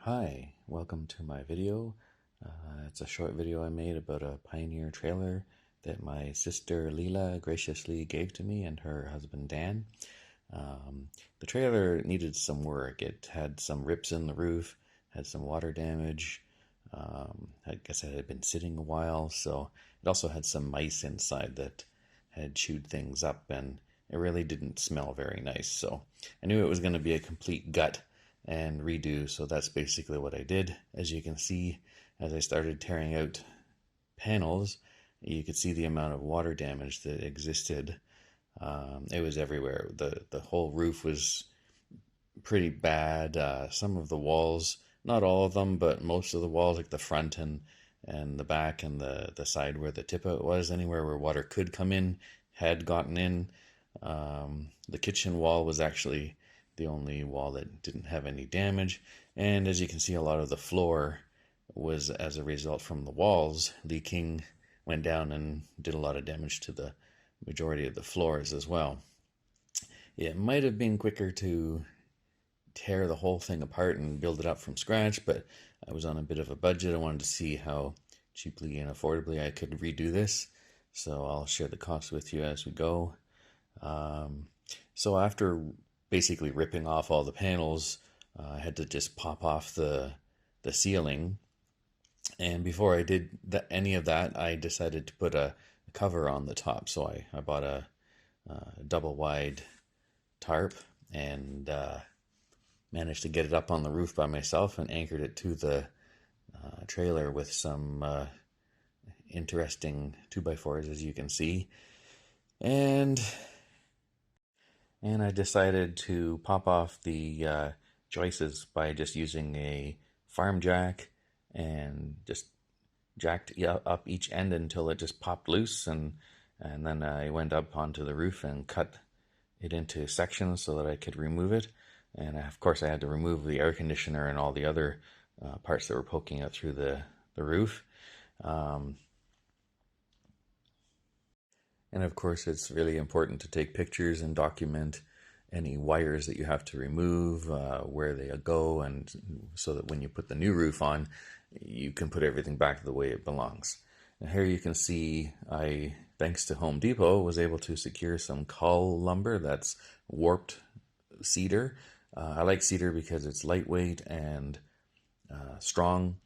Hi, welcome to my video. It's a short video I made about a Pioneer trailer that my sister Leela graciously gave to me and her husband Dan. The trailer needed some work. It had some rips in the roof, had some water damage. I guess it had been sitting a while, so it also had some mice inside that had chewed things up, and it really didn't smell very nice. So I knew it was going to be a complete gut and redo, so that's basically what I did. As you can see, as I started tearing out panels, you could see the amount of water damage that existed. It was everywhere. The whole roof was pretty bad. Some of the walls, not all of them, but most of the walls, like the front and the back and the side where the tip out was, anywhere where water could come in, had gotten in. The kitchen wall was actually the only wall that didn't have any damage. And as you can see, a lot of the floor was as a result from the walls leaking, went down and did a lot of damage to the majority of the floors as well. It might have been quicker to tear the whole thing apart and build it up from scratch, but I was on a bit of a budget. I wanted to see how cheaply and affordably I could redo this, so I'll share the costs with you as we go. So after basically ripping off all the panels, I had to just pop off the ceiling. And before I did any of that, I decided to put a cover on the top. So I bought a double wide tarp and managed to get it up on the roof by myself and anchored it to the trailer with some interesting 2x4s, as you can see. And I decided to pop off the joists by just using a farm jack and just jacked up each end until it just popped loose, and then I went up onto the roof and cut it into sections so that I could remove it. And of course I had to remove the air conditioner and all the other parts that were poking out through the roof. And of course, it's really important to take pictures and document any wires that you have to remove, where they go, and so that when you put the new roof on, you can put everything back the way it belongs. And here you can see I, thanks to Home Depot, was able to secure some cull lumber that's warped cedar. I like cedar because it's lightweight and strong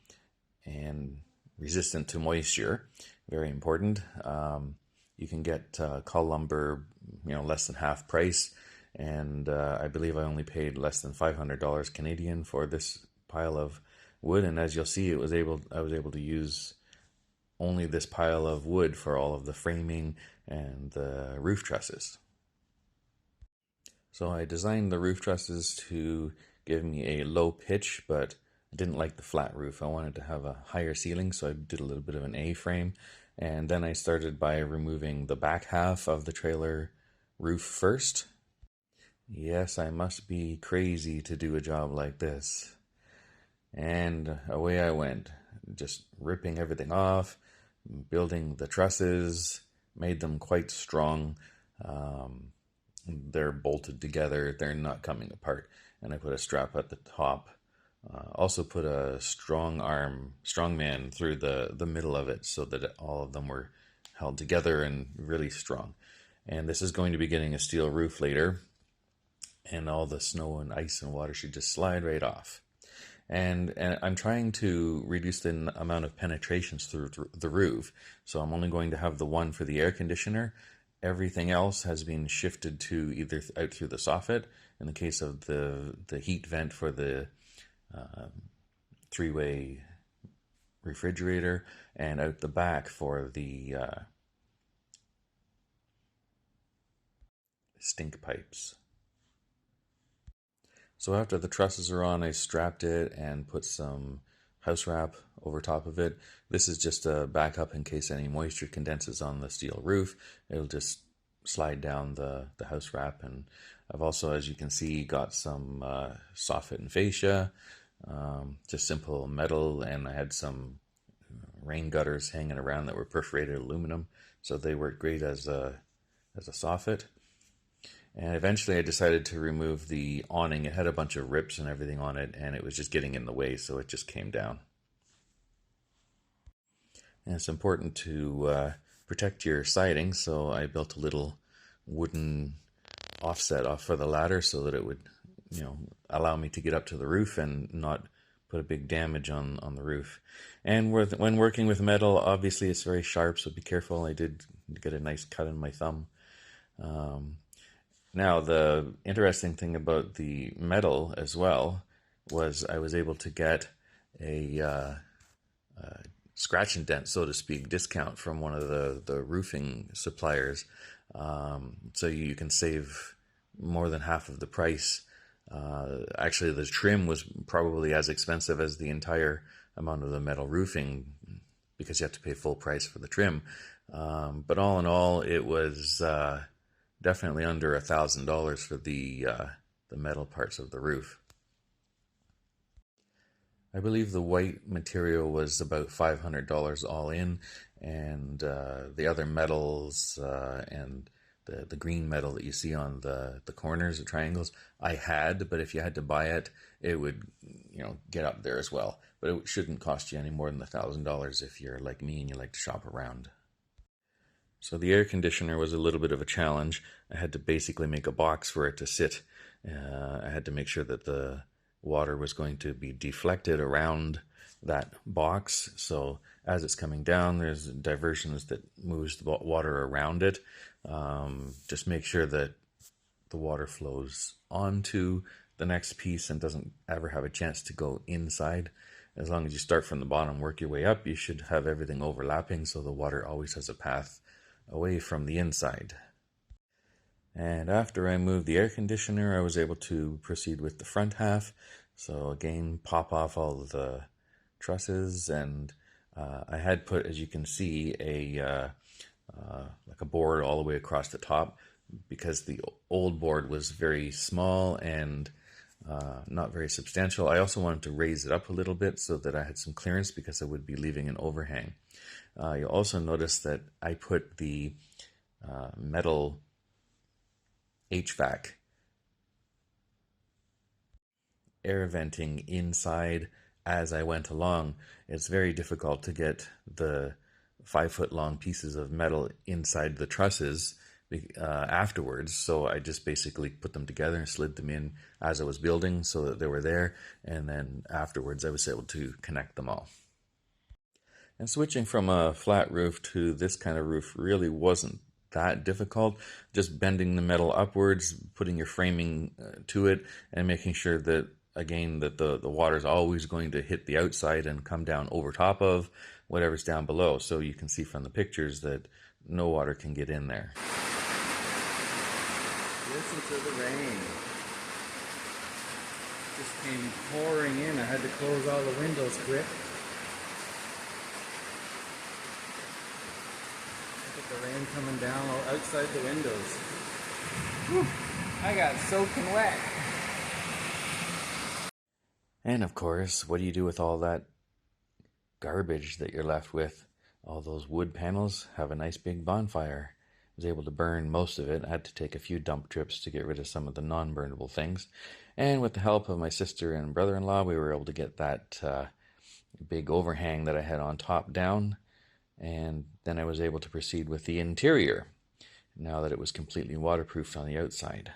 and resistant to moisture. Very important. You can get cull lumber, less than half price, and I believe I only paid less than $500 Canadian for this pile of wood. And as you'll see, I was able to use only this pile of wood for all of the framing and the roof trusses. So I designed the roof trusses to give me a low pitch, but I didn't like the flat roof. I wanted to have a higher ceiling, so I did a little bit of an A-frame. And then I started by removing the back half of the trailer roof first. Yes, I must be crazy to do a job like this. And away I went, just ripping everything off, building the trusses, made them quite strong. They're bolted together, they're not coming apart. And I put a strap at the top. Also put a strongman through the middle of it so that all of them were held together and really strong. And this is going to be getting a steel roof later, and all the snow and ice and water should just slide right off. And I'm trying to reduce the amount of penetrations through the roof, so I'm only going to have the one for the air conditioner. Everything else has been shifted to either out through the soffit, in the case of the heat vent for the three-way refrigerator, and out the back for the stink pipes. So after the trusses are on, I strapped it and put some house wrap over top of it. This is just a backup in case any moisture condenses on the steel roof. It'll just slide down the house wrap. And I've also, as you can see, got some soffit and fascia, just simple metal, and I had some rain gutters hanging around that were perforated aluminum, so they work great as a soffit. And eventually I decided to remove the awning. It had a bunch of rips and everything on it, and it was just getting in the way, so it just came down. And it's important to protect your siding, so I built a little wooden offset off for the ladder so that it would, allow me to get up to the roof and not put a big damage on the roof. And when working with metal, obviously it's very sharp, so be careful. I did get a nice cut in my thumb. Now, the interesting thing about the metal as well was I was able to get a scratch and dent, so to speak, discount from one of the roofing suppliers. So you can save more than half of the price. Actually, the trim was probably as expensive as the entire amount of the metal roofing because you have to pay full price for the trim. But all in all, it was definitely under $1,000 for the metal parts of the roof. I believe the white material was about $500 all in, and the other metals and the green metal that you see on the corners, the triangles, I had, but if you had to buy it, it would, get up there as well. But it shouldn't cost you any more than $1,000 if you're like me and you like to shop around. So the air conditioner was a little bit of a challenge. I had to basically make a box for it to sit. I had to make sure that the water was going to be deflected around that box. So as it's coming down, there's diversions that moves the water around it. Just make sure that the water flows onto the next piece and doesn't ever have a chance to go inside. As long as you start from the bottom, work your way up, you should have everything overlapping so the water always has a path away from the inside. And after I moved the air conditioner, I was able to proceed with the front half. So again, pop off all of the trusses, and I had put, as you can see, like a board all the way across the top because the old board was very small and not very substantial. I also wanted to raise it up a little bit so that I had some clearance because I would be leaving an overhang. You'll also notice that I put the metal HVAC air venting inside as I went along. It's very difficult to get the 5-foot long pieces of metal inside the trusses afterwards, so I just basically put them together and slid them in as I was building so that they were there, and then afterwards I was able to connect them all. And switching from a flat roof to this kind of roof really wasn't that difficult. Just bending the metal upwards, putting your framing to it, and making sure that, again, that the water is always going to hit the outside and come down over top of whatever's down below. So you can see from the pictures that no water can get in there. Listen to the rain. Just came pouring in. I had to close all the windows quick. The rain coming down outside the windows. Whew, I got soaking wet. And of course, what do you do with all that garbage that you're left with? All those wood panels. Have a nice big bonfire. I was able to burn most of it. I had to take a few dump trips to get rid of some of the non-burnable things. And with the help of my sister and brother-in-law, we were able to get that big overhang that I had on top down. And then I was able to proceed with the interior now that it was completely waterproofed on the outside.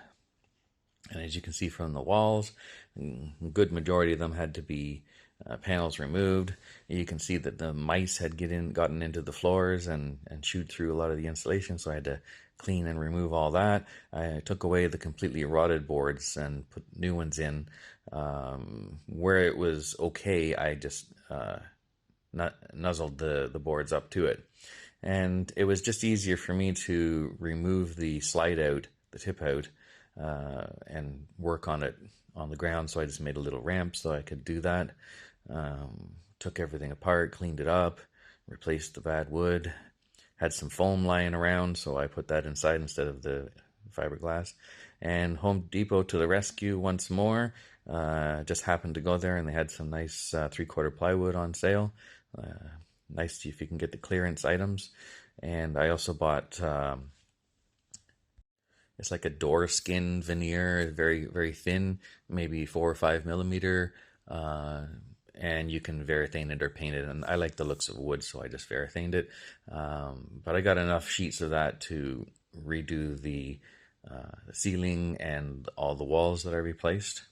And as you can see from the walls, a good majority of them had to be panels removed. You can see that the mice had gotten into the floors and chewed through a lot of the insulation, so I had to clean and remove all that. I took away the completely rotted boards and put new ones in. Where it was okay, I just nuzzled the boards up to it. And it was just easier for me to remove the slide out, the tip out, and work on it on the ground. So I just made a little ramp so I could do that. Took everything apart, cleaned it up, replaced the bad wood, had some foam lying around, so I put that inside instead of the fiberglass. And Home Depot to the rescue once more. Just happened to go there and they had some nice 3/4 plywood on sale. Nice if you can get the clearance items. And I also bought It's like a door skin veneer, very, very thin, maybe 4 or 5 millimeter. Uh, and you can varathane it or paint it. And I like the looks of wood, so I just varathaned it. But I got enough sheets of that to redo the ceiling and all the walls that I replaced.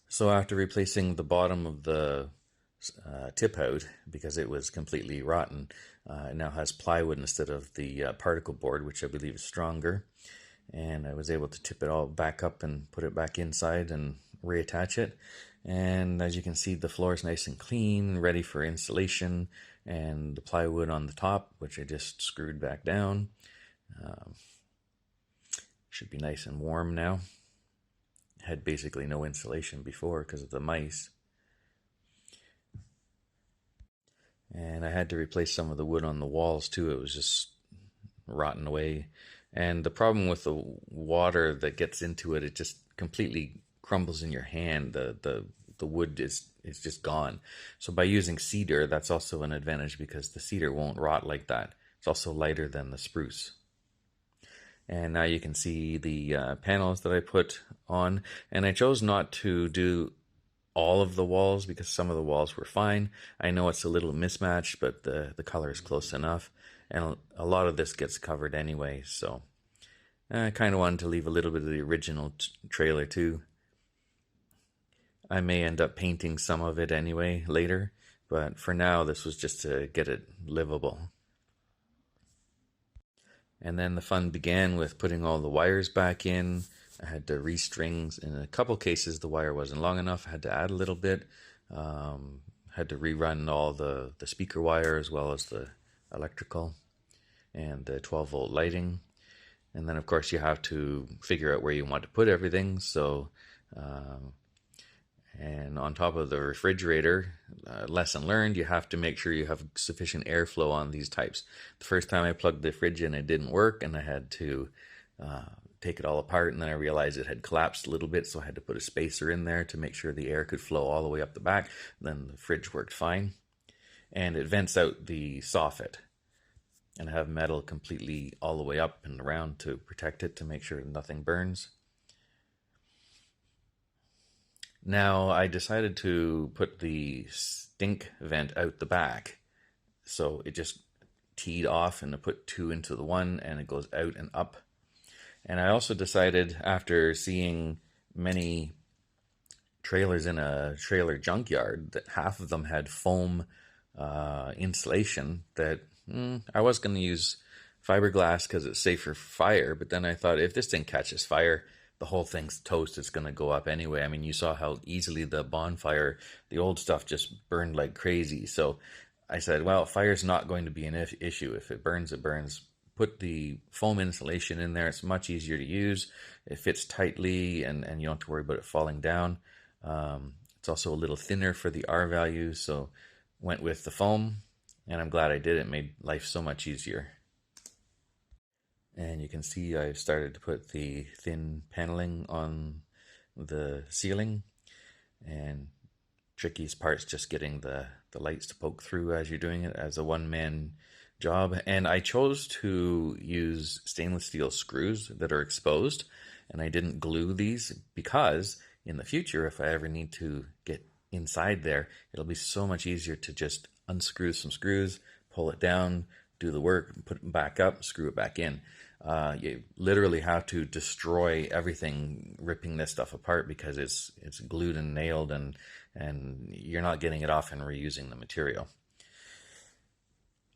So after replacing the bottom of the tip out because it was completely rotten, it now has plywood instead of the particle board, which I believe is stronger. And I was able to tip it all back up and put it back inside and reattach it. And as you can see, the floor is nice and clean, ready for installation, and the plywood on the top, which I just screwed back down. Should be nice and warm now. Had basically no insulation before because of the mice. And I had to replace some of the wood on the walls too. It was just rotten away. And the problem with the water that gets into it, it just completely crumbles in your hand. The wood is just gone. So by using cedar, that's also an advantage because the cedar won't rot like that. It's also lighter than the spruce. And now you can see the panels that I put on. And I chose not to do all of the walls because some of the walls were fine. I know it's a little mismatched, but the color is close enough. And a lot of this gets covered anyway, so I kind of wanted to leave a little bit of the original trailer too. I may end up painting some of it anyway later, but for now this was just to get it livable. And then the fun began with putting all the wires back in. I had to restring. In a couple cases the wire wasn't long enough. I had to add a little bit. Had to rerun all the speaker wire as well as the electrical and the 12-volt lighting. And then of course you have to figure out where you want to put everything. So and on top of the refrigerator, lesson learned, you have to make sure you have sufficient airflow on these types. The first time I plugged the fridge in, it didn't work, and I had to take it all apart, and then I realized it had collapsed a little bit, so I had to put a spacer in there to make sure the air could flow all the way up the back. Then the fridge worked fine. And it vents out the soffit. And I have metal completely all the way up and around to protect it to make sure nothing burns. Now I decided to put the stink vent out the back. So it just teed off and I put two into the one and it goes out and up. And I also decided after seeing many trailers in a trailer junkyard that half of them had foam insulation that I was going to use fiberglass because it's safer for fire. But then I thought if this thing catches fire, the whole thing's toast. It's going to go up anyway. I mean, you saw how easily the bonfire, the old stuff just burned like crazy. So I said, well, fire's not going to be an issue. If it burns, it burns. Put the foam insulation in there. It's much easier to use. It fits tightly and you don't have to worry about it falling down. It's also a little thinner for the R value. So went with the foam and I'm glad I did. It made life so much easier. And you can see I've started to put the thin paneling on the ceiling, and trickiest part's just getting the lights to poke through as you're doing it as a one-man job. And I chose to use stainless steel screws that are exposed, and I didn't glue these because in the future, if I ever need to get inside there, it'll be so much easier to just unscrew some screws, pull it down, do the work, put it back up, screw it back in. You literally have to destroy everything ripping this stuff apart because it's glued and nailed and you're not getting it off and reusing the material.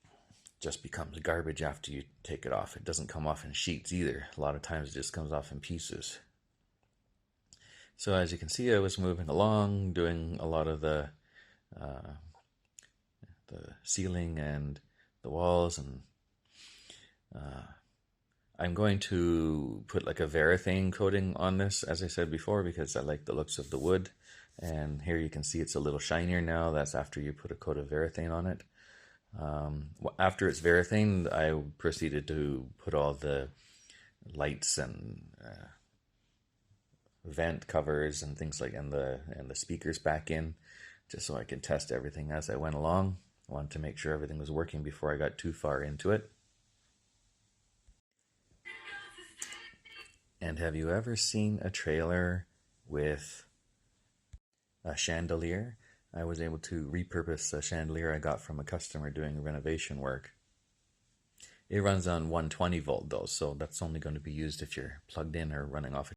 It just becomes garbage after you take it off. It doesn't come off in sheets either. A lot of times it just comes off in pieces. So as you can see, I was moving along, doing a lot of the ceiling and the walls, and I'm going to put like a varathane coating on this, as I said before, because I like the looks of the wood. And here you can see it's a little shinier now. That's after you put a coat of varathane on it. After it's varathaned, I proceeded to put all the lights and vent covers and things like and the speakers back in, just so I could test everything as I went along. I wanted to make sure everything was working before I got too far into it. And have you ever seen a trailer with a chandelier? I was able to repurpose a chandelier I got from a customer doing renovation work. It runs on 120 volt though, so that's only going to be used if you're plugged in or running off.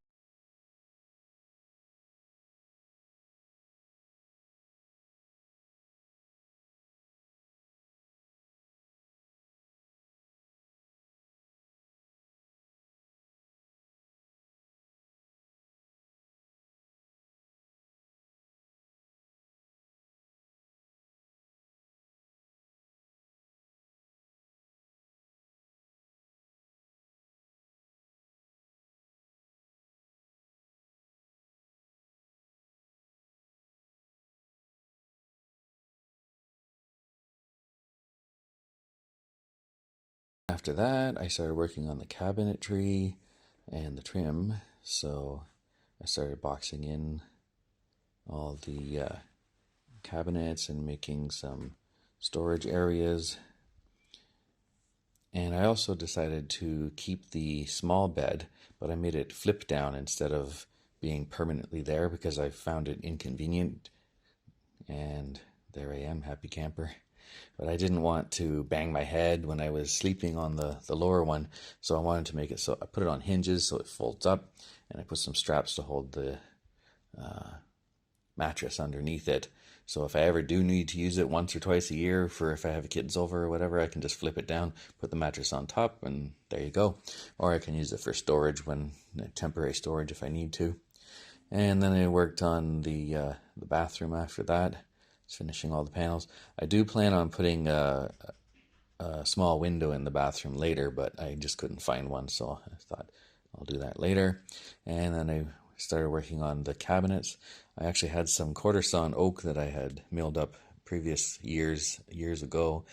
After that, I started working on the cabinetry and the trim, so I started boxing in all the cabinets and making some storage areas. And I also decided to keep the small bed, but I made it flip down instead of being permanently there because I found it inconvenient. And there I am, happy camper. But I didn't want to bang my head when I was sleeping on the lower one, so I wanted to make it so I put it on hinges so it folds up, and I put some straps to hold the mattress underneath it. So if I ever do need to use it once or twice a year for if I have kids over or whatever, I can just flip it down, put the mattress on top, and there you go. Or I can use it for storage, when temporary storage if I need to. And then I worked on the bathroom after that, just finishing all the panels. I do plan on putting a small window in the bathroom later, but I just couldn't find one, so I thought I'll do that later. And then I started working on the cabinets. I actually had some quarter sawn oak that I had milled up previous years ago,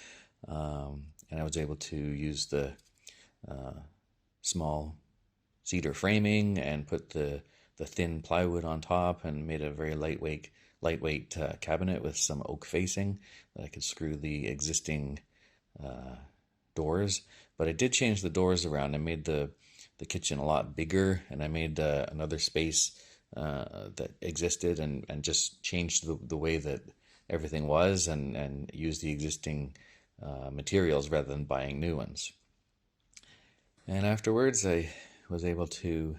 and I was able to use the small cedar framing and put the thin plywood on top and made a very lightweight cabinet with some oak facing that I could screw the existing doors. But I did change the doors around. I made the kitchen a lot bigger, and I made another space that existed and just changed the way that everything was, and used the existing materials rather than buying new ones. And afterwards I was able to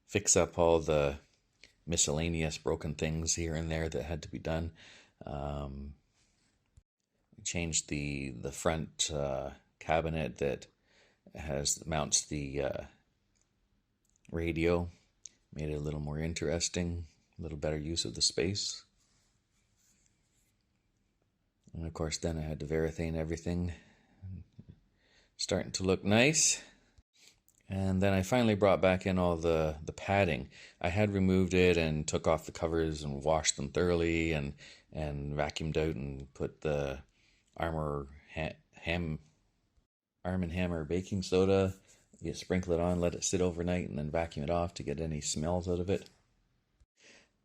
fix up all the miscellaneous broken things here and there that had to be done. Changed the front cabinet that mounts the radio, made it a little more interesting, a little better use of the space. And of course then I had to varathane everything, starting to look nice. And then I finally brought back in all the padding. I had removed it and took off the covers and washed them thoroughly, and vacuumed out and put the Arm & Hammer baking soda. You sprinkle it on, let it sit overnight, and then vacuum it off to get any smells out of it.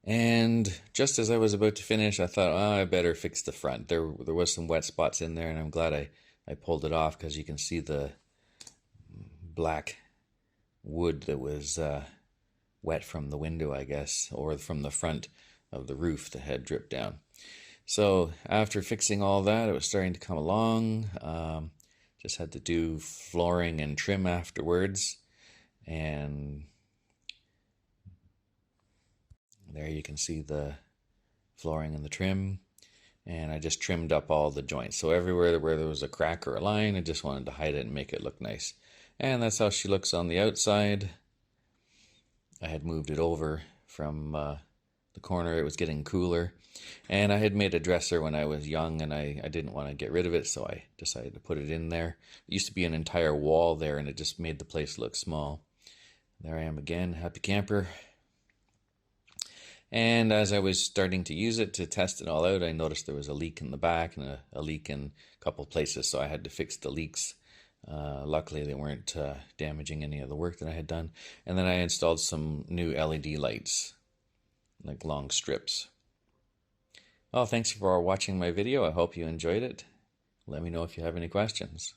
And just as I was about to finish, I thought, oh, I better fix the front. There was some wet spots in there, and I'm glad I pulled it off, because you can see the black wood that was wet from the window, I guess, or from the front of the roof that had dripped down. So after fixing all that, it was starting to come along. Just had to do flooring and trim afterwards, and there you can see the flooring and the trim. And I just trimmed up all the joints, so everywhere where there was a crack or a line, I just wanted to hide it and make it look nice. And that's how she looks on the outside. I had moved it over from the corner. It was getting cooler, and I had made a dresser when I was young, and I didn't want to get rid of it, so I decided to put it in there. It used to be an entire wall there, and it just made the place look small. There I am again, happy camper. And as I was starting to use it to test it all out, I noticed there was a leak in the back and a leak in a couple places, so I had to fix the leaks. Luckily they weren't damaging any of the work that I had done. And then I installed some new LED lights, like long strips. Well, thanks for watching my video. I hope you enjoyed it. Let me know if you have any questions.